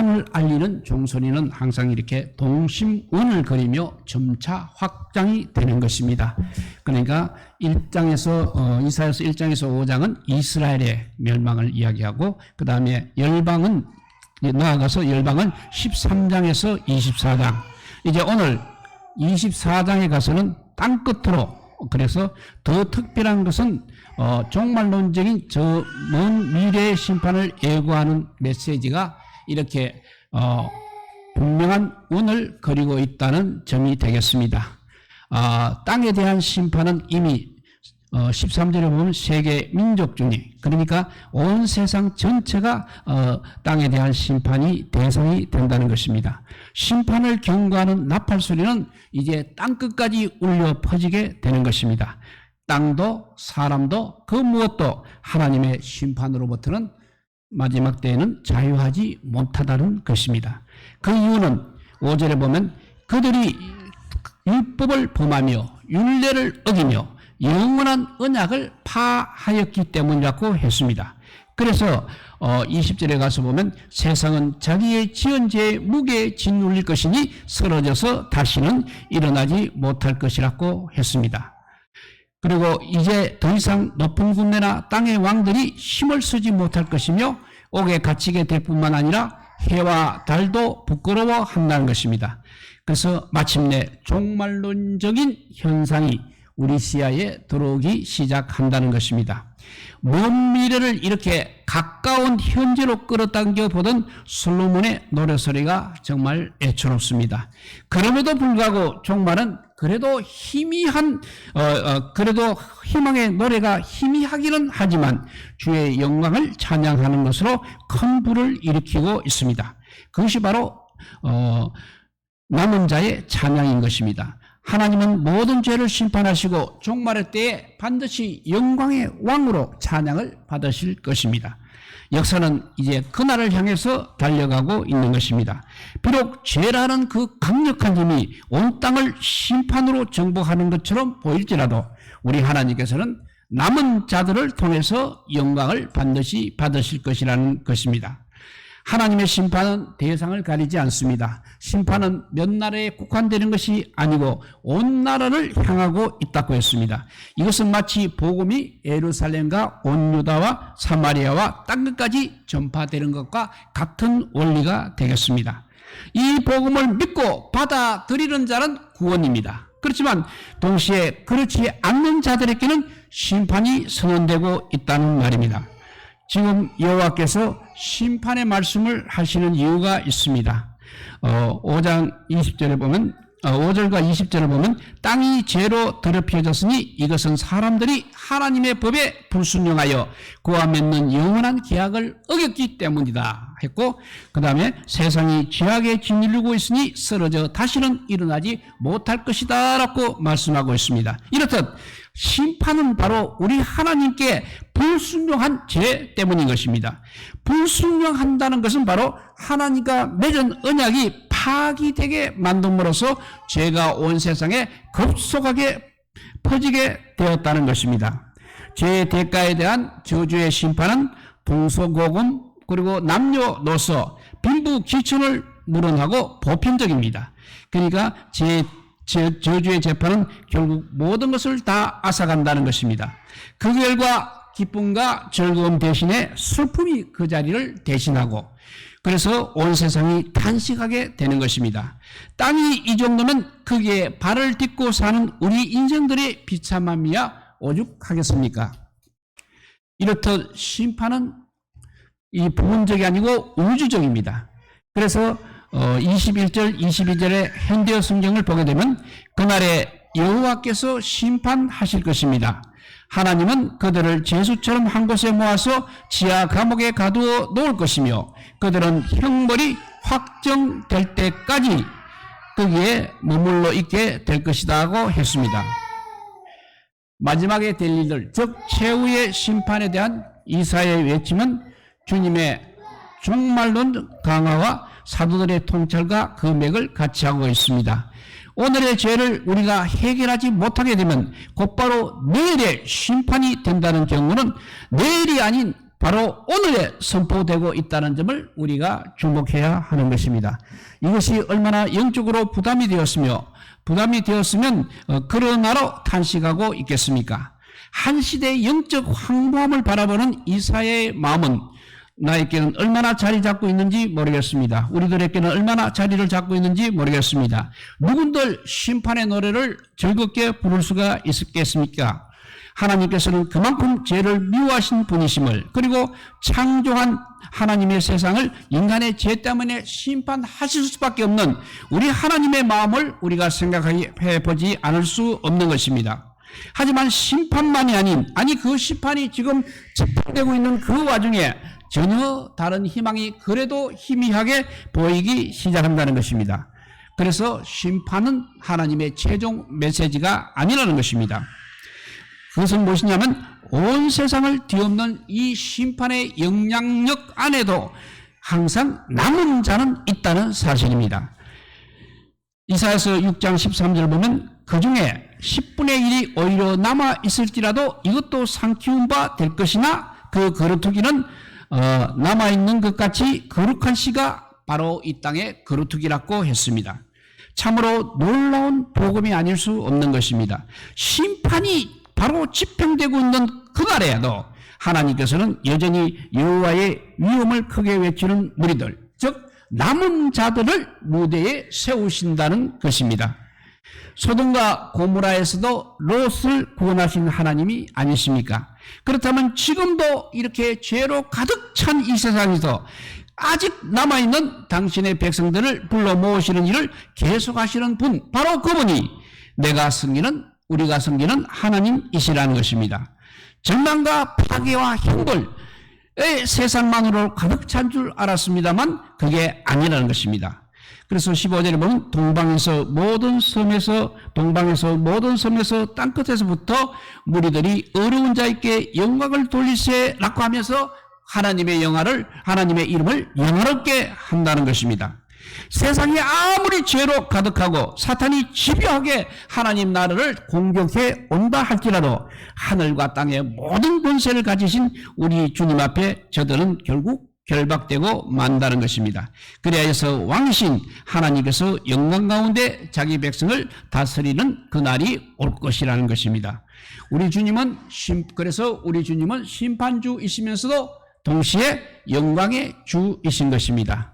심판을 알리는 종소리는 항상 이렇게 동심운을 그리며 점차 확장이 되는 것입니다. 그러니까 1장에서 이사야서 1장에서 5장은 이스라엘의 멸망을 이야기하고 그 다음에 열방은 나아가서 열방은 13장에서 24장 이제 오늘 24장에 가서는 땅끝으로 그래서 더 특별한 것은 종말론적인 저 먼 미래의 심판을 예고하는 메시지가 이렇게 분명한 운을 그리고 있다는 점이 되겠습니다. 땅에 대한 심판은 이미 13절에 보면 세계 민족 중에 그러니까 온 세상 전체가 땅에 대한 심판이 대상이 된다는 것입니다. 심판을 경고하는 나팔 소리는 이제 땅끝까지 울려 퍼지게 되는 것입니다. 땅도 사람도 그 무엇도 하나님의 심판으로부터는 마지막 때에는 자유하지 못하다는 것입니다. 그 이유는 5절에 보면 그들이 율법을 범하며 율례를 어기며 영원한 언약을 파하였기 때문이라고 했습니다. 그래서 20절에 가서 보면 세상은 자기의 지은 죄의 무게에 짓눌릴 것이니 쓰러져서 다시는 일어나지 못할 것이라고 했습니다. 그리고 이제 더 이상 높은 군대나 땅의 왕들이 힘을 쓰지 못할 것이며 옥에 갇히게 될 뿐만 아니라 해와 달도 부끄러워한다는 것입니다. 그래서 마침내 종말론적인 현상이 우리 시야에 들어오기 시작한다는 것입니다. 먼 미래를 이렇게 가까운 현재로 끌어당겨 보던 솔로몬의 노래소리가 정말 애처롭습니다. 그럼에도 불구하고 종말은 그래도 희미한 그래도 희망의 노래가 희미하기는 하지만 주의 영광을 찬양하는 것으로 큰 불을 일으키고 있습니다. 그것이 바로 남은 자의 찬양인 것입니다. 하나님은 모든 죄를 심판하시고 종말의 때에 반드시 영광의 왕으로 찬양을 받으실 것입니다. 역사는 이제 그날을 향해서 달려가고 있는 것입니다. 비록 죄라는 그 강력한 힘이 온 땅을 심판으로 정복하는 것처럼 보일지라도 우리 하나님께서는 남은 자들을 통해서 영광을 반드시 받으실 것이라는 것입니다. 하나님의 심판은 대상을 가리지 않습니다. 심판은 몇 나라에 국한되는 것이 아니고 온 나라를 향하고 있다고 했습니다. 이것은 마치 복음이 예루살렘과 온 유다와 사마리아와 땅끝까지 전파되는 것과 같은 원리가 되겠습니다. 이 복음을 믿고 받아들이는 자는 구원입니다. 그렇지만 동시에 그렇지 않는 자들에게는 심판이 선언되고 있다는 말입니다. 지금 여호와께서 심판의 말씀을 하시는 이유가 있습니다. 5장 20절에 보면 5절과 20절을 보면 땅이 죄로 더럽혀졌으니 이것은 사람들이 하나님의 법에 불순종하여 그와 맺는 영원한 계약을 어겼기 때문이다 했고 그 다음에 세상이 죄악에 짓누르고 있으니 쓰러져 다시는 일어나지 못할 것이다 라고 말씀하고 있습니다. 이렇듯 심판은 바로 우리 하나님께 불순종한 죄 때문인 것입니다. 불순종한다는 것은 바로 하나님과 맺은 언약이 파기되게 만듦으로써 죄가 온 세상에 급속하게 퍼지게 되었다는 것입니다. 죄의 대가에 대한 저주의 심판은 동서고금 그리고 남녀노소 빈부귀천을 물어나고 보편적입니다. 그러니까 저주의 재판은 결국 모든 것을 다 앗아간다는 것입니다. 그 결과 기쁨과 즐거움 대신에 슬픔이 그 자리를 대신하고 그래서 온 세상이 탄식하게 되는 것입니다. 땅이 이 정도면 거기에 발을 딛고 사는 우리 인생들의 비참함이야 오죽하겠습니까? 이렇듯 심판은 이 부분적이 아니고 우주적입니다. 그래서 21절, 22절의 현대어 성경을 보게 되면 그날에 여호와께서 심판하실 것입니다. 하나님은 그들을 죄수처럼 한 곳에 모아서 지하 감옥에 가두어 놓을 것이며 그들은 형벌이 확정될 때까지 거기에 머물러 있게 될 것이다 하고 했습니다. 마지막에 될 일들, 즉 최후의 심판에 대한 이사야의 외침은 주님의 종말론 강화와 사도들의 통찰과 그 맥을 같이 하고 있습니다. 오늘의 죄를 우리가 해결하지 못하게 되면 곧바로 내일의 심판이 된다는 경우는 내일이 아닌 바로 오늘에 선포되고 있다는 점을 우리가 주목해야 하는 것입니다. 이것이 얼마나 영적으로 부담이 되었으면 그러나로 탄식하고 있겠습니까? 한 시대의 영적 황무함을 바라보는 이사야의 마음은 나에게는 얼마나 자리 잡고 있는지 모르겠습니다. 우리들에게는 얼마나 자리를 잡고 있는지 모르겠습니다. 누군들 심판의 노래를 즐겁게 부를 수가 있겠습니까? 하나님께서는 그만큼 죄를 미워하신 분이심을, 그리고 창조한 하나님의 세상을 인간의 죄 때문에 심판하실 수밖에 없는 우리 하나님의 마음을 우리가 생각해 보지 않을 수 없는 것입니다. 하지만 심판만이 아니 그 심판이 지금 집행되고 있는 그 와중에 전혀 다른 희망이 그래도 희미하게 보이기 시작한다는 것입니다. 그래서 심판은 하나님의 최종 메시지가 아니라는 것입니다. 그것은 무엇이냐면 온 세상을 뒤엎는 이 심판의 영향력 안에도 항상 남은 자는 있다는 사실입니다. 이사야서 6장 13절 보면 그 중에 10분의 1이 오히려 남아 있을지라도 이것도 상키운 바 될 것이나 그 거루투기는 남아있는 것 같이 거룩한 씨가 바로 이 땅의 거루투기라고 했습니다. 참으로 놀라운 복음이 아닐 수 없는 것입니다. 심판이 바로 집행되고 있는 그날에도 하나님께서는 여전히 여호와의 위엄을 크게 외치는 무리들, 즉 남은 자들을 무대에 세우신다는 것입니다. 소돔과 고모라에서도 롯을 구원하신 하나님이 아니십니까? 그렇다면 지금도 이렇게 죄로 가득 찬 이 세상에서 아직 남아있는 당신의 백성들을 불러 모으시는 일을 계속하시는 분, 바로 그분이 우리가 섬기는 하나님이시라는 것입니다. 절망과 파괴와 형벌의 세상만으로 가득 찬 줄 알았습니다만 그게 아니라는 것입니다. 그래서 15절에 보면 동방에서 모든 섬에서 땅끝에서부터 무리들이 어려운 자에게 영광을 돌리세라고 하면서 하나님의 이름을 영화롭게 한다는 것입니다. 세상이 아무리 죄로 가득하고 사탄이 집요하게 하나님 나라를 공격해 온다 할지라도 하늘과 땅의 모든 권세를 가지신 우리 주님 앞에 저들은 결국 결박되고 만다는 것입니다. 그래서 왕이신 하나님께서 영광 가운데 자기 백성을 다스리는 그날이 올 것이라는 것입니다. 그래서 우리 주님은 심판주이시면서도 동시에 영광의 주이신 것입니다.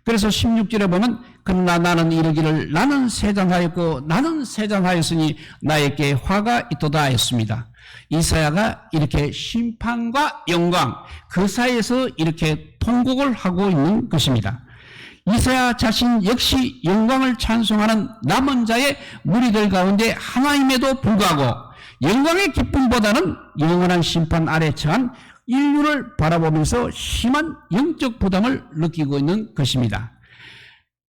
그래서 16절에 보면 그러나 나는 이르기를 나는 세잔하였고 나는 세잔하였으니 나에게 화가 있도다 했습니다. 이사야가 이렇게 심판과 영광 그 사이에서 이렇게 통곡을 하고 있는 것입니다. 이사야 자신 역시 영광을 찬송하는 남은 자의 무리들 가운데 하나임에도 불구하고 영광의 기쁨보다는 영원한 심판 아래 처한 인류를 바라보면서 심한 영적 부담을 느끼고 있는 것입니다.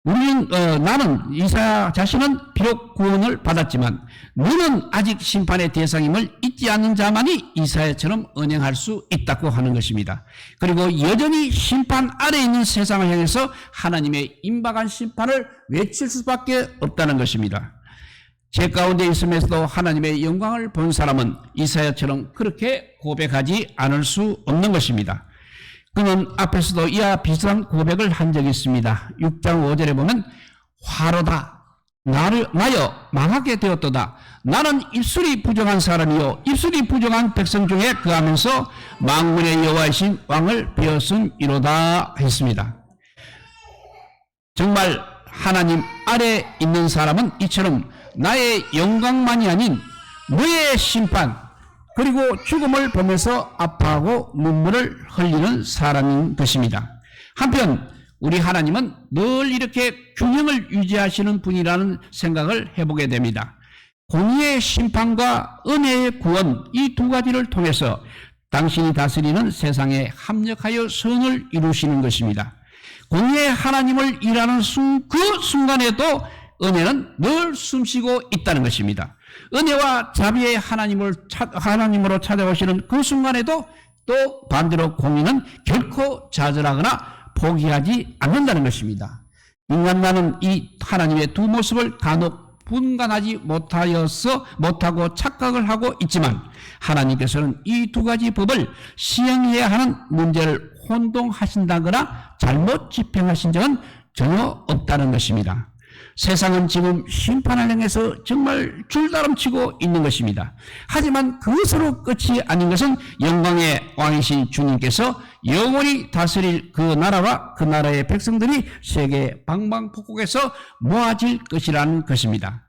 나는 이사야 자신은 비록 구원을 받았지만 너는 아직 심판의 대상임을 잊지 않는 자만이 이사야처럼 언행할 수 있다고 하는 것입니다. 그리고 여전히 심판 아래에 있는 세상을 향해서 하나님의 임박한 심판을 외칠 수밖에 없다는 것입니다. 제 가운데 있으면서도 하나님의 영광을 본 사람은 이사야처럼 그렇게 고백하지 않을 수 없는 것입니다. 그는 앞에서도 이와 비슷한 고백을 한 적이 있습니다. 6장 5절에 보면 화로다 나여 망하게 되었도다. 나는 입술이 부정한 사람이요 입술이 부정한 백성 중에 거하면서 만군의 여호와이신 왕을 베었음이로다 했습니다. 정말 하나님 아래 있는 사람은 이처럼 나의 영광만이 아닌 너의 심판 그리고 죽음을 보면서 아파하고 눈물을 흘리는 사람인 것입니다. 한편 우리 하나님은 늘 이렇게 균형을 유지하시는 분이라는 생각을 해보게 됩니다. 공의의 심판과 은혜의 구원 이 두 가지를 통해서 당신이 다스리는 세상에 합력하여 선을 이루시는 것입니다. 공의의 하나님을 일하는 그 순간에도 은혜는 늘 숨쉬고 있다는 것입니다. 은혜와 자비의 하나님으로 찾아오시는 그 순간에도 또 반대로 공의는 결코 좌절하거나 포기하지 않는다는 것입니다. 인간 나는 이 하나님의 두 모습을 간혹 분간하지 못하고 착각을 하고 있지만 하나님께서는 이 두 가지 법을 시행해야 하는 문제를 혼동하신다거나 잘못 집행하신 적은 전혀 없다는 것입니다. 세상은 지금 심판을 향해서 정말 줄다름치고 있는 것입니다. 하지만 그것으로 끝이 아닌 것은 영광의 왕이신 주님께서 영원히 다스릴 그 나라와 그 나라의 백성들이 세계 방방곡곡에서 모아질 것이라는 것입니다.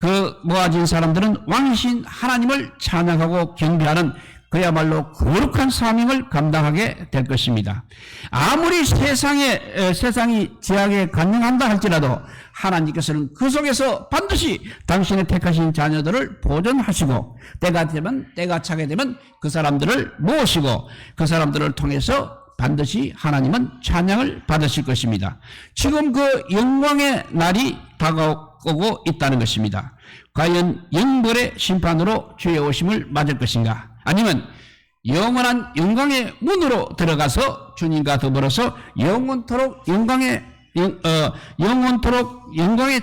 그 모아진 사람들은 왕이신 하나님을 찬양하고 경배하는 그야말로 거룩한 사명을 감당하게 될 것입니다. 아무리 세상이 제약에 간영한다 할지라도 하나님께서는 그 속에서 반드시 당신의 택하신 자녀들을 보존하시고 때가 차게 되면 그 사람들을 모으시고 그 사람들을 통해서 반드시 하나님은 찬양을 받으실 것입니다. 지금 그 영광의 날이 다가오고 있다는 것입니다. 과연 영벌의 심판으로 주의 오심을 맞을 것인가? 아니면 영원한 영광의 문으로 들어가서 주님과 더불어서 영원토록 영광에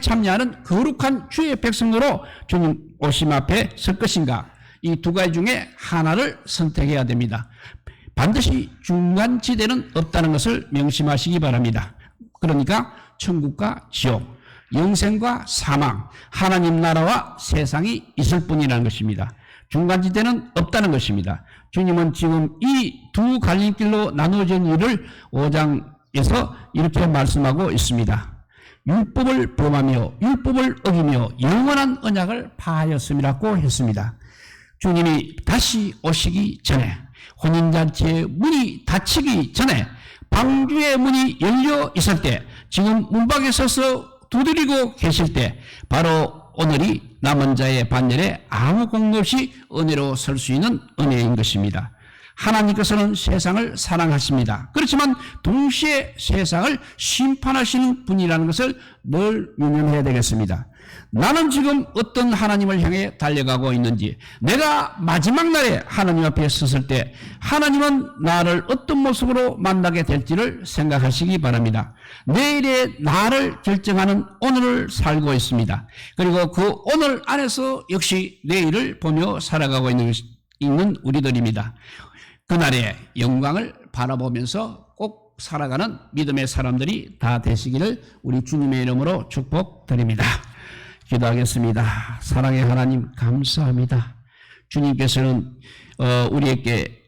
참여하는 거룩한 주의 백성으로 주님 오심 앞에 설 것인가? 이 두 가지 중에 하나를 선택해야 됩니다. 반드시 중간지대는 없다는 것을 명심하시기 바랍니다. 그러니까 천국과 지옥, 영생과 사망, 하나님 나라와 세상이 있을 뿐이라는 것입니다. 중간지대는 없다는 것입니다. 주님은 지금 이 두 갈림길로 나누어진 일을 5장에서 이렇게 말씀하고 있습니다. 율법을 범하며 율법을 어기며 영원한 언약을 파하였음이라고 했습니다. 주님이 다시 오시기 전에, 혼인잔치의 문이 닫히기 전에, 방주의 문이 열려 있을 때, 지금 문밖에 서서 두드리고 계실 때 바로 오늘이 남은 자의 반열에 아무 공로 없이 은혜로 설 수 있는 은혜인 것입니다. 하나님께서는 세상을 사랑하십니다. 그렇지만 동시에 세상을 심판하시는 분이라는 것을 늘 유념해야 되겠습니다. 나는 지금 어떤 하나님을 향해 달려가고 있는지, 내가 마지막 날에 하나님 앞에 섰을 때 하나님은 나를 어떤 모습으로 만나게 될지를 생각하시기 바랍니다. 내일의 나를 결정하는 오늘을 살고 있습니다. 그리고 그 오늘 안에서 역시 내일을 보며 살아가고 있는 우리들입니다. 그날의 영광을 바라보면서 꼭 살아가는 믿음의 사람들이 다 되시기를 우리 주님의 이름으로 축복드립니다. 기도하겠습니다. 사랑의 하나님 감사합니다. 주님께서는 우리에게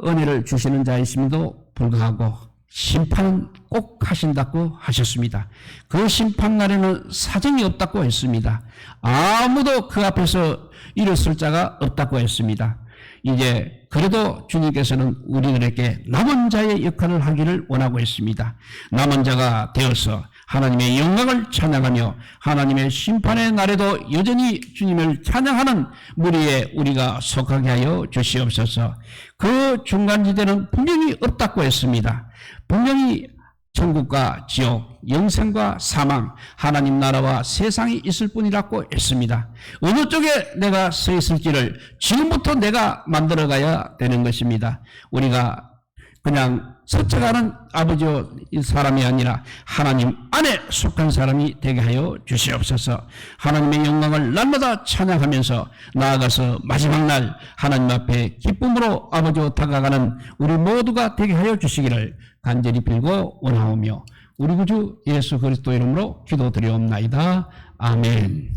은혜를 주시는 자이심에도 불구하고 심판은 꼭 하신다고 하셨습니다. 그 심판날에는 사정이 없다고 했습니다. 아무도 그 앞에서 일어설 자가 없다고 했습니다. 이제 그래도 주님께서는 우리들에게 남은 자의 역할을 하기를 원하고 있습니다. 남은 자가 되어서 하나님의 영광을 찬양하며 하나님의 심판의 날에도 여전히 주님을 찬양하는 무리에 우리가 속하게 하여 주시옵소서. 그 중간지대는 분명히 없다고 했습니다. 분명히 천국과 지옥, 영생과 사망, 하나님 나라와 세상이 있을 뿐이라고 했습니다. 어느 쪽에 내가 서 있을지를 지금부터 내가 만들어가야 되는 것입니다. 우리가 그냥 서쳐가는 아버지와 사람이 아니라 하나님 안에 속한 사람이 되게 하여 주시옵소서. 하나님의 영광을 날마다 찬양하면서 나아가서 마지막 날 하나님 앞에 기쁨으로 아버지와 다가가는 우리 모두가 되게 하여 주시기를 간절히 빌고 원하오며 우리 구주 예수 그리스도 이름으로 기도드리옵나이다. 아멘.